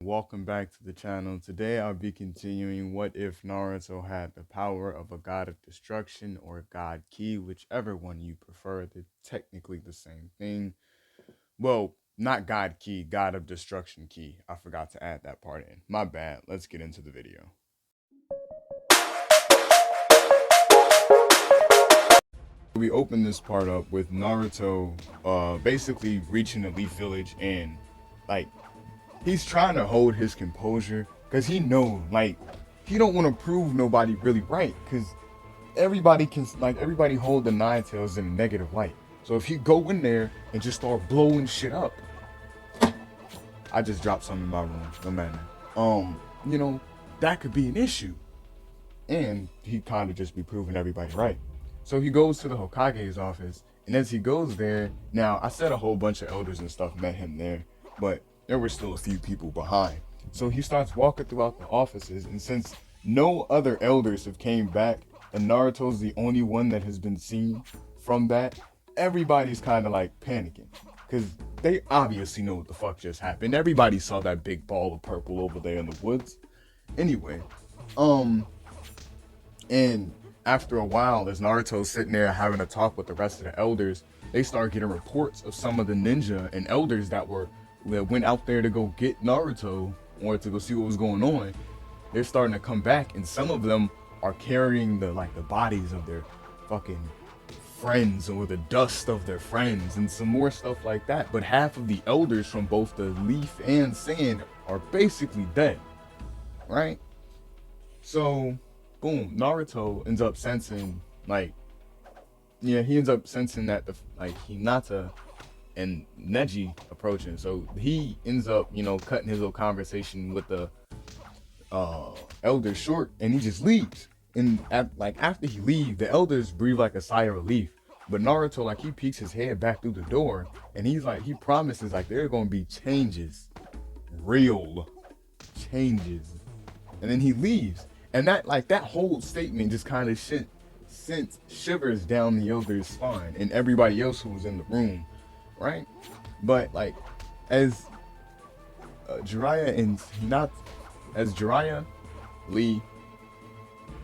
Welcome back to the channel. Today I'll be continuing what if Naruto had the power of a god of destruction or god ki, whichever one you prefer. They're technically the same thing. Well, not god ki, god of destruction ki. I forgot to add that part in. My bad. Let's get into the video. We open this part up with Naruto basically reaching the Leaf Village and like he's trying to hold his composure because he know like he don't want to prove nobody really right because everybody hold the Nine Tails in a negative light. So if he go in there and just start blowing shit up, I just dropped something in my room. No matter. You know that could be an issue, and he kind of just be proving everybody right. So he goes to the Hokage's office, and as he goes there, now I said a whole bunch of elders and stuff met him there, but there were still a few people behind. So he starts walking throughout the offices, and since no other elders have came back, and Naruto's the only one that has been seen from that, everybody's kind of like panicking, because they obviously know what the fuck just happened. Everybody saw that big ball of purple over there in the woods. Anyway, and after a while, as Naruto's sitting there having a talk with the rest of the elders, they start getting reports of some of the ninja and elders that went out there to go get Naruto or to go see what was going on. They're starting to come back, and some of them are carrying the bodies of their fucking friends or the dust of their friends and some more stuff like that. But half of the elders from both the Leaf and Sand are basically dead, right? So boom, Naruto ends up sensing he ends up sensing that the Hinata and Neji approaching. So he ends up, cutting his little conversation with the elders short, and he just leaves. And after he leaves, the elders breathe like a sigh of relief. But Naruto, he peeks his head back through the door, and he promises there are gonna be changes, real changes. And then he leaves. And that whole statement just kind of sent shivers down the elder's spine and everybody else who was in the room, right? But as Jiraiya and Hinata, as Jiraiya, Lee,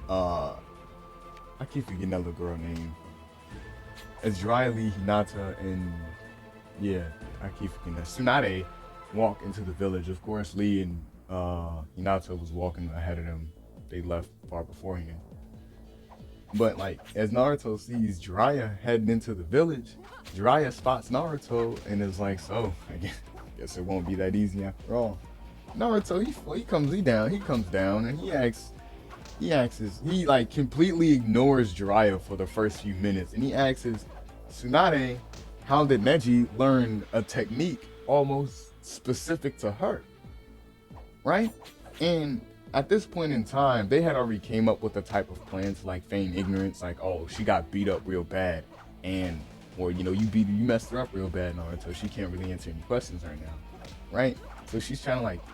I keep forgetting that little girl name. As Jiraiya, Lee, Hinata, and I keep forgetting that Tsunade walk into the village. Of course, Lee and Hinata was walking ahead of them. They left far beforehand. But as Naruto sees Jiraiya heading into the village, Jiraiya spots Naruto and is like, so I guess it won't be that easy after all. Naruto, he comes down and he completely ignores Jiraiya for the first few minutes, and he asks Tsunade, how did Neji learn a technique almost specific to her, right? And at this point in time, they had already came up with a type of plan to feign ignorance, oh, she got beat up real bad, or you messed her up real bad, Naruto. She can't really answer any questions right now, right? So she's trying to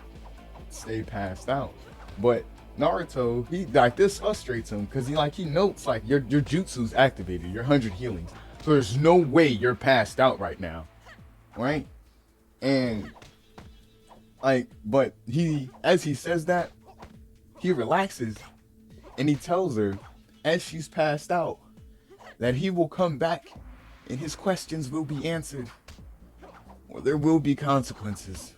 stay passed out. But Naruto, this frustrates him because he notes your jutsu's activated, your 100 healings. So there's no way you're passed out right now, right? And but as he says that, he relaxes and he tells her, as she's passed out, that he will come back and his questions will be answered, or there will be consequences,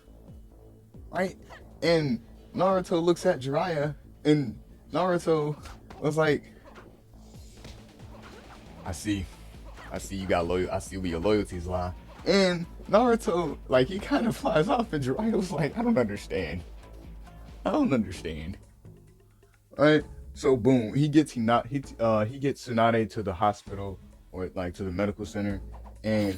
right? And Naruto looks at Jiraiya, and Naruto was like, I see you got loyal. I see where your loyalties lie. And Naruto, he kind of flies off, and Jiraiya was like, I don't understand. Right? So boom, he gets Tsunade to the hospital, or to the medical center, and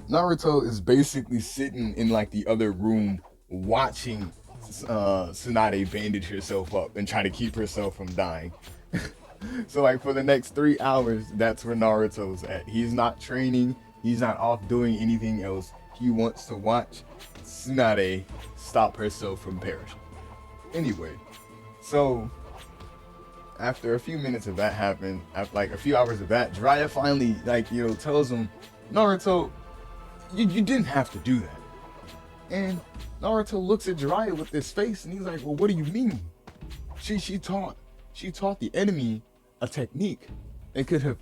Naruto is basically sitting in the other room watching Tsunade bandage herself up and try to keep herself from dying. So for the next 3 hours, that's where Naruto's at. He's not training, he's not off doing anything else. He wants to watch Tsunade stop herself from perishing. Anyway, so after a few minutes of that happened, after a few hours of that, Jiraiya finally tells him, Naruto, you didn't have to do that. And Naruto looks at Jiraiya with this face, and he's like, well, what do you mean? She taught the enemy a technique that could have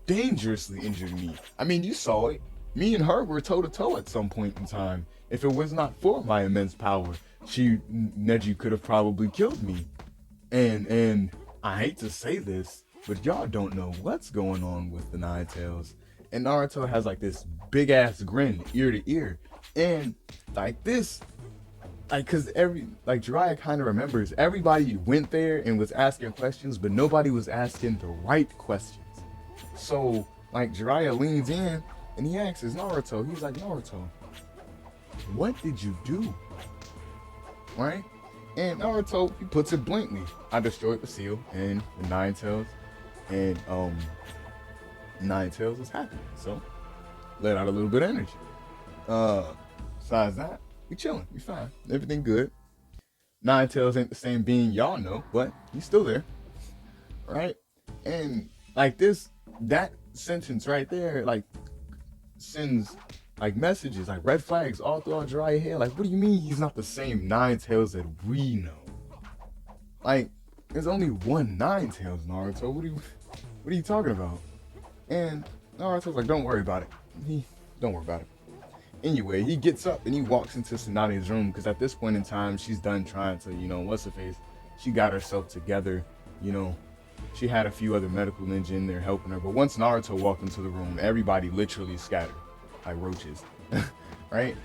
dangerously injured me. I mean, you saw it. Me and her were toe to toe at some point in time. If it was not for my immense power, Neji could have probably killed me. And I hate to say this, but y'all don't know what's going on with the Nine Tails. And Naruto has like this big ass grin, ear to ear, and like this, like, cause Jiraiya kind of remembers everybody went there and was asking questions, but nobody was asking the right questions. So like Jiraiya leans in and he asks Naruto, he's like, Naruto, what did you do? Right? And Naruto, he puts it bluntly, I destroyed the seal and the Nine Tails, and Nine Tails is happy, so let out a little bit of energy. Besides that, we chilling, we fine, everything good. Nine Tails ain't the same being y'all know, but he's still there, right? And like that sentence right there, like sends like messages, like red flags all throughout Jiraiya's head. Like, what do you mean he's not the same Nine Tails that we know? Like, there's only one Nine Tails, Naruto. What are you talking about? And Naruto's like, don't worry about it. Don't worry about it. Anyway, he gets up and he walks into Tsunade's room, because at this point in time, she's done trying to, what's her face? She got herself together, She had a few other medical ninja in there helping her. But once Naruto walked into the room, everybody literally scattered like roaches, right?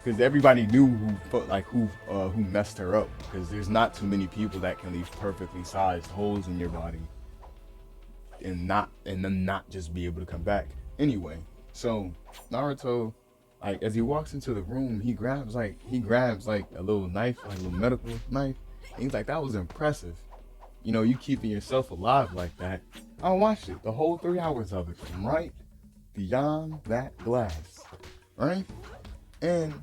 Because everybody knew who messed her up. Because there's not too many people that can leave perfectly sized holes in your body and then not just be able to come back. Anyway, so Naruto, like, as he walks into the room, he grabs like a little knife, like a little medical knife. And he's like, that was impressive. You keeping yourself alive like that. I watched it, the whole 3 hours of it, from right beyond that glass, right? And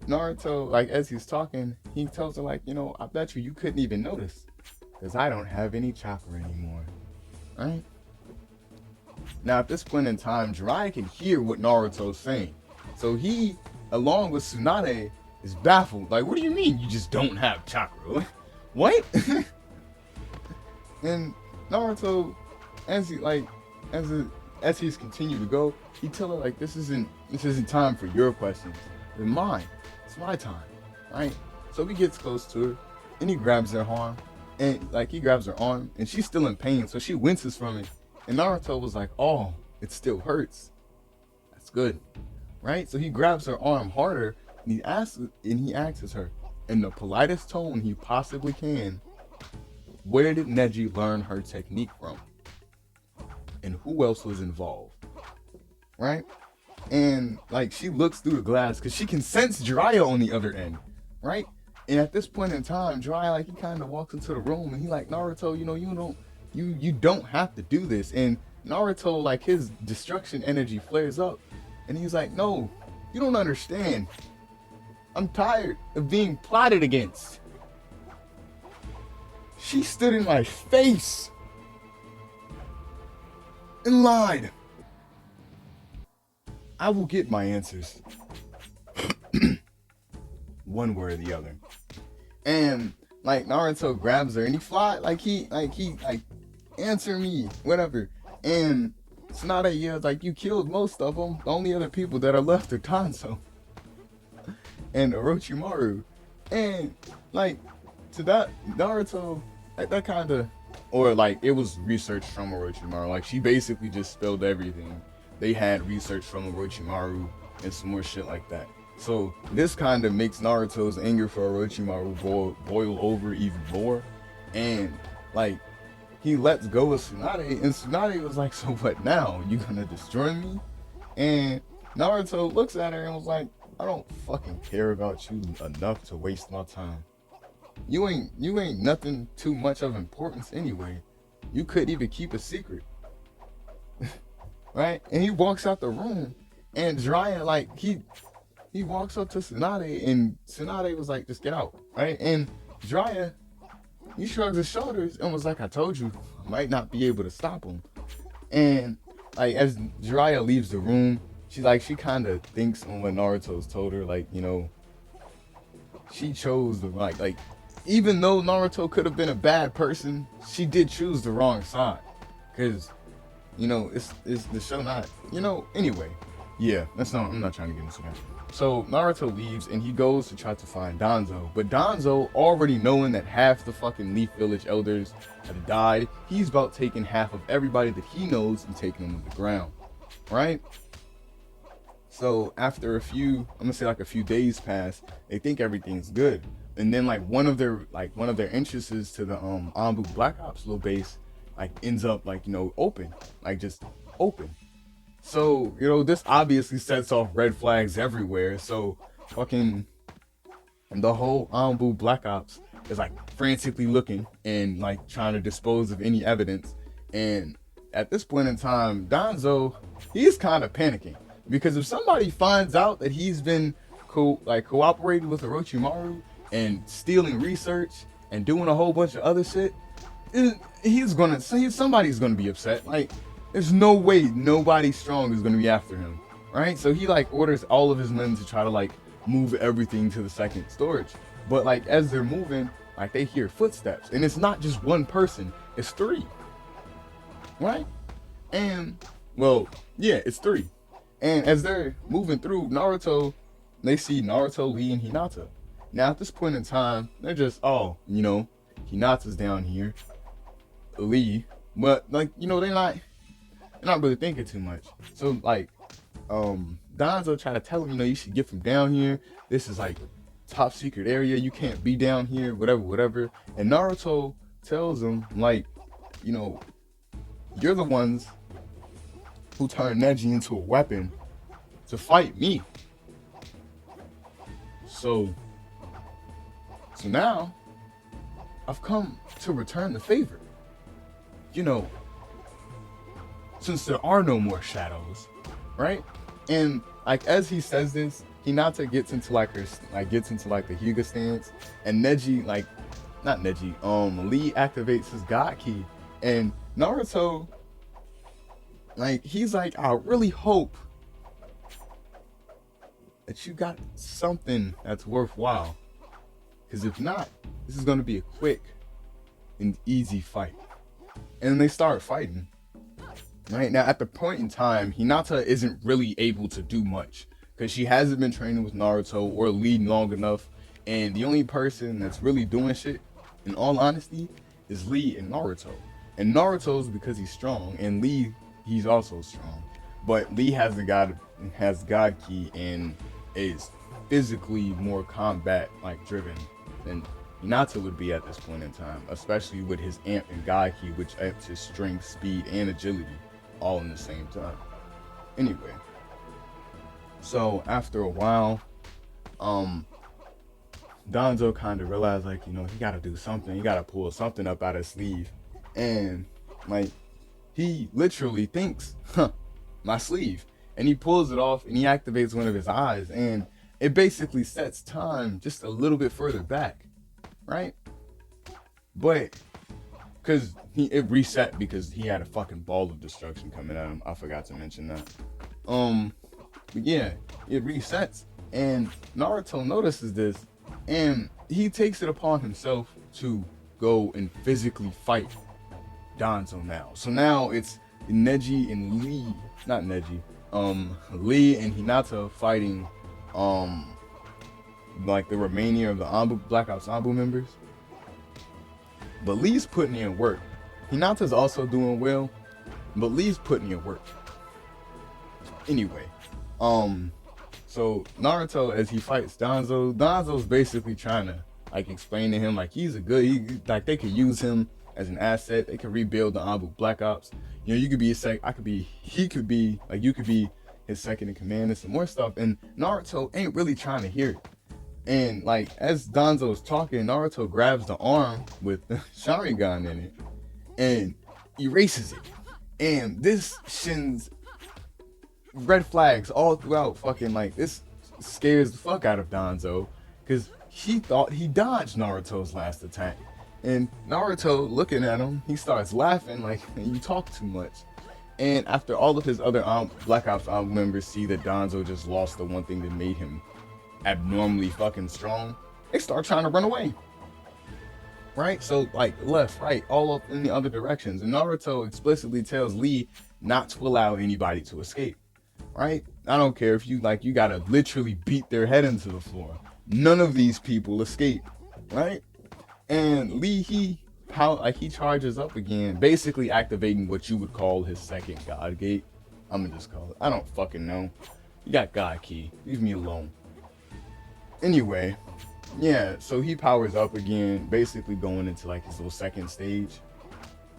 Naruto, like, as he's talking, he tells her, like, I bet you couldn't even notice, because I don't have any chakra anymore, right? Now, at this point in time, Jiraiya can hear what Naruto's saying. So he, along with Tsunade, is baffled. Like, what do you mean you just don't have chakra? What? And Naruto, as he's continued to go, he tell her, like, this isn't time for your questions. It's mine. It's my time, right? So he gets close to her, and he grabs her arm, and she's still in pain, so she winces from it. And Naruto was like, oh, it still hurts. That's good, right? So he grabs her arm harder, and he asks her in the politest tone he possibly can, where did Neji learn her technique from? And who else was involved? Right? And like, she looks through the glass because she can sense Jiraiya on the other end, right? And at this point in time, Jiraiya, like, he kind of walks into the room and he like, Naruto, you don't have to do this. And Naruto, like, his destruction energy flares up, and he's like, no, you don't understand. I'm tired of being plotted against. She stood in my face and lied. I will get my answers. One way or the other. And like, Naruto grabs her and he answer me, whatever. And Tsunade yells, like, you killed most of them. The only other people that are left are Tanzo and Orochimaru. And like, to that, Naruto, like, that kind of, or like, it was research from Orochimaru. Like, she basically just spilled everything. They had research from Orochimaru and some more shit like that. So this kind of makes Naruto's anger for Orochimaru boil over even more. And like, he lets go of Tsunade, and Tsunade was like, so what now? You gonna destroy me? And Naruto looks at her and was like, I don't fucking care about you enough to waste my time. You ain't nothing too much of importance anyway. You couldn't even keep a secret. Right? And he walks out the room, and Jiraiya, like, he walks up to Tsunade, and Tsunade was like, just get out, right? And Jiraiya, he shrugs his shoulders and was like, I told you, I might not be able to stop him. And like, as Jiraiya leaves the room, she kind of thinks on what Naruto's told her, like, she chose the even though Naruto could have been a bad person, she did choose the wrong side. Cause, it's the show not, anyway. Yeah, I'm not trying to get into that. So Naruto leaves and he goes to try to find Danzo. But Danzo, already knowing that half the fucking Leaf Village elders have died, he's about taking half of everybody that he knows and taking them to the ground. Right? So after a few days pass, they think everything's good. And then one of their entrances to the Anbu Black Ops little base ends up open. Just open. So, this obviously sets off red flags everywhere. So fucking the whole Anbu Black Ops is frantically looking and trying to dispose of any evidence. And at this point in time, Danzo, he's kind of panicking. Because if somebody finds out that he's been cooperating with Orochimaru and stealing research and doing a whole bunch of other shit, somebody's gonna be upset. There's no way nobody strong is gonna be after him, right? So he orders all of his men to try to move everything to the second storage. But as they're moving, they hear footsteps, and it's not just one person, it's three, right? And it's three. And as they're moving through Naruto, they see Naruto, Lee, and Hinata. Now at this point in time, they're just, Hinata's down here, Lee, but they're not really thinking too much. So Danzo tried to tell him, you should get from down here. This is top secret area. You can't be down here, whatever. And Naruto tells him you're the ones who turned Neji into a weapon to fight me. So now I've come to return the favor. Since there are no more shadows, right? And as he says this, Hinata gets into the Hyuga stance, and Neji, Lee activates his God Ki, and Naruto, he's I really hope that you got something that's worthwhile, because if not, this is gonna be a quick and easy fight. And they start fighting. Right now, at the point in time, Hinata isn't really able to do much because she hasn't been training with Naruto or Lee long enough, and the only person that's really doing shit, in all honesty, is Lee and Naruto. And Naruto's because he's strong, and Lee, he's also strong. But Lee has God Ki and is physically more combat driven than Hinata would be at this point in time, especially with his Amp and God Ki, which amps his strength, speed, and agility all in the same time. Anyway, so after a while, Danzo kind of realized he gotta do something. He gotta pull something up out his sleeve, and he literally thinks, my sleeve, and he pulls it off and he activates one of his eyes, and it basically sets time just a little bit further back, right? But because it reset because he had a fucking ball of destruction coming at him. I forgot to mention that. But yeah, it resets, and Naruto notices this, and he takes it upon himself to go and physically fight Danzo now. So now it's Neji and Lee, not Neji, Lee and Hinata fighting the remaining of the Black Ops Anbu members. But Lee's putting in work. Hinata's also doing well, but Lee's putting in work. Anyway, so Naruto, as he fights Danzo's basically trying to explain to him he's they could use him as an asset. They could rebuild the Anbu Black Ops. You could be you could be his second in command and some more stuff. And Naruto ain't really trying to hear it. And as Danzo's talking, Naruto grabs the arm with the Sharingan in it and erases it. And this shins red flags all throughout. This scares the fuck out of Danzo because he thought he dodged Naruto's last attack. And Naruto, looking at him, he starts laughing you talk too much. And after all of his other Black Ops members see that Danzo just lost the one thing that made him abnormally fucking strong, they start trying to run away. Right? So like left, right, all up in the other directions. And Naruto explicitly tells Lee not to allow anybody to escape. Right? I don't care if you like you gotta literally beat their head into the floor. None of these people escape. Right? And Lee he charges up again, basically activating what you would call his second God Gate. I'm gonna just call it. I don't fucking know. You got God Key. Leave me alone. Anyway, yeah, so he powers up again, basically going into like his little second stage.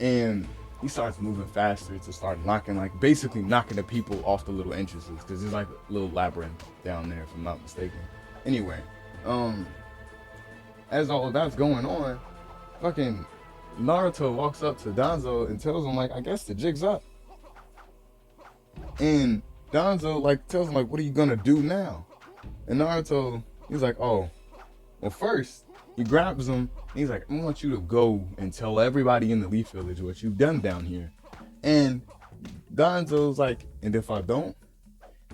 And he starts moving faster to start knocking, like basically knocking the people off the little entrances, because there's like a little labyrinth down there, if I'm not mistaken. Anyway, as all of that's going on, fucking Naruto walks up to Danzo and tells him, like, I guess the jig's up. And Danzo like tells him, like, what are you gonna do now? And Naruto, he's like, oh, well, first he grabs him and he's like, I want you to go and tell everybody in the Leaf Village what you've done down here. And Danzo's like, and if I don't?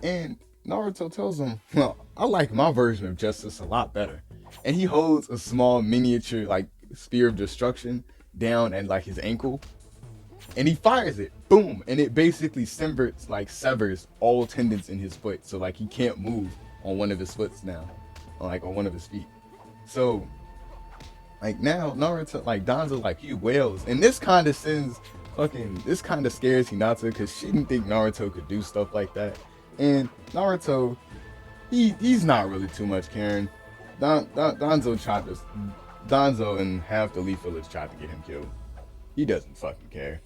And Naruto tells him, well, I like my version of justice a lot better. And he holds a small miniature like spear of destruction down at like his ankle, and he fires it, boom, and it basically severs all tendons in his foot, so like he can't move on one of his foots now, like on one of his feet. So like now Naruto, like Danzo, like he wails, and this kind of scares Hinata, because she didn't think Naruto could do stuff like that. And Naruto, he's not really too much caring. Danzo and half the Leaf Village tried to get him killed. He doesn't fucking care,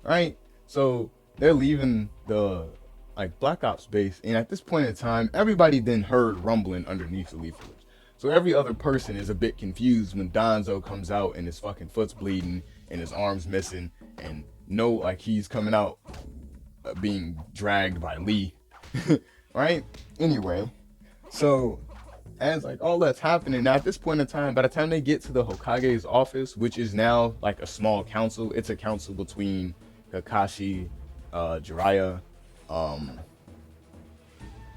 right? So they're leaving the like Black Ops base, and at this point in time, everybody then heard rumbling underneath the Leaf Village. So every other person is a bit confused when Danzo comes out and his fucking foot's bleeding and his arm's missing, and like he's coming out being dragged by Lee, right? Anyway, so as like all that's happening, now at this point in time, by the time they get to the Hokage's office, which is now like a small council, it's a council between Kakashi, Jiraiya,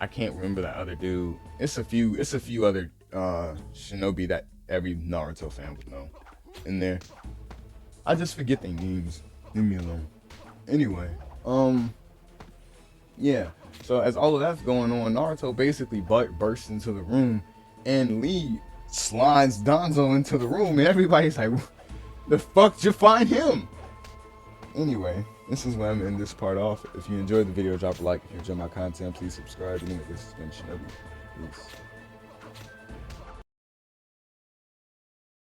I can't remember that other dude. It's a few other Shinobi that every Naruto fan would know in there. I just forget their names. Leave me alone. Anyway, yeah. So as all of that's going on, Naruto basically bursts into the room, and Lee slides Danzo into the room, and everybody's like, the fuck did you find him? Anyway, this is where I'm ending this part off. If you enjoyed the video, drop a like. If you enjoy my content, please subscribe. Anyway, this has been Shinobi. Peace.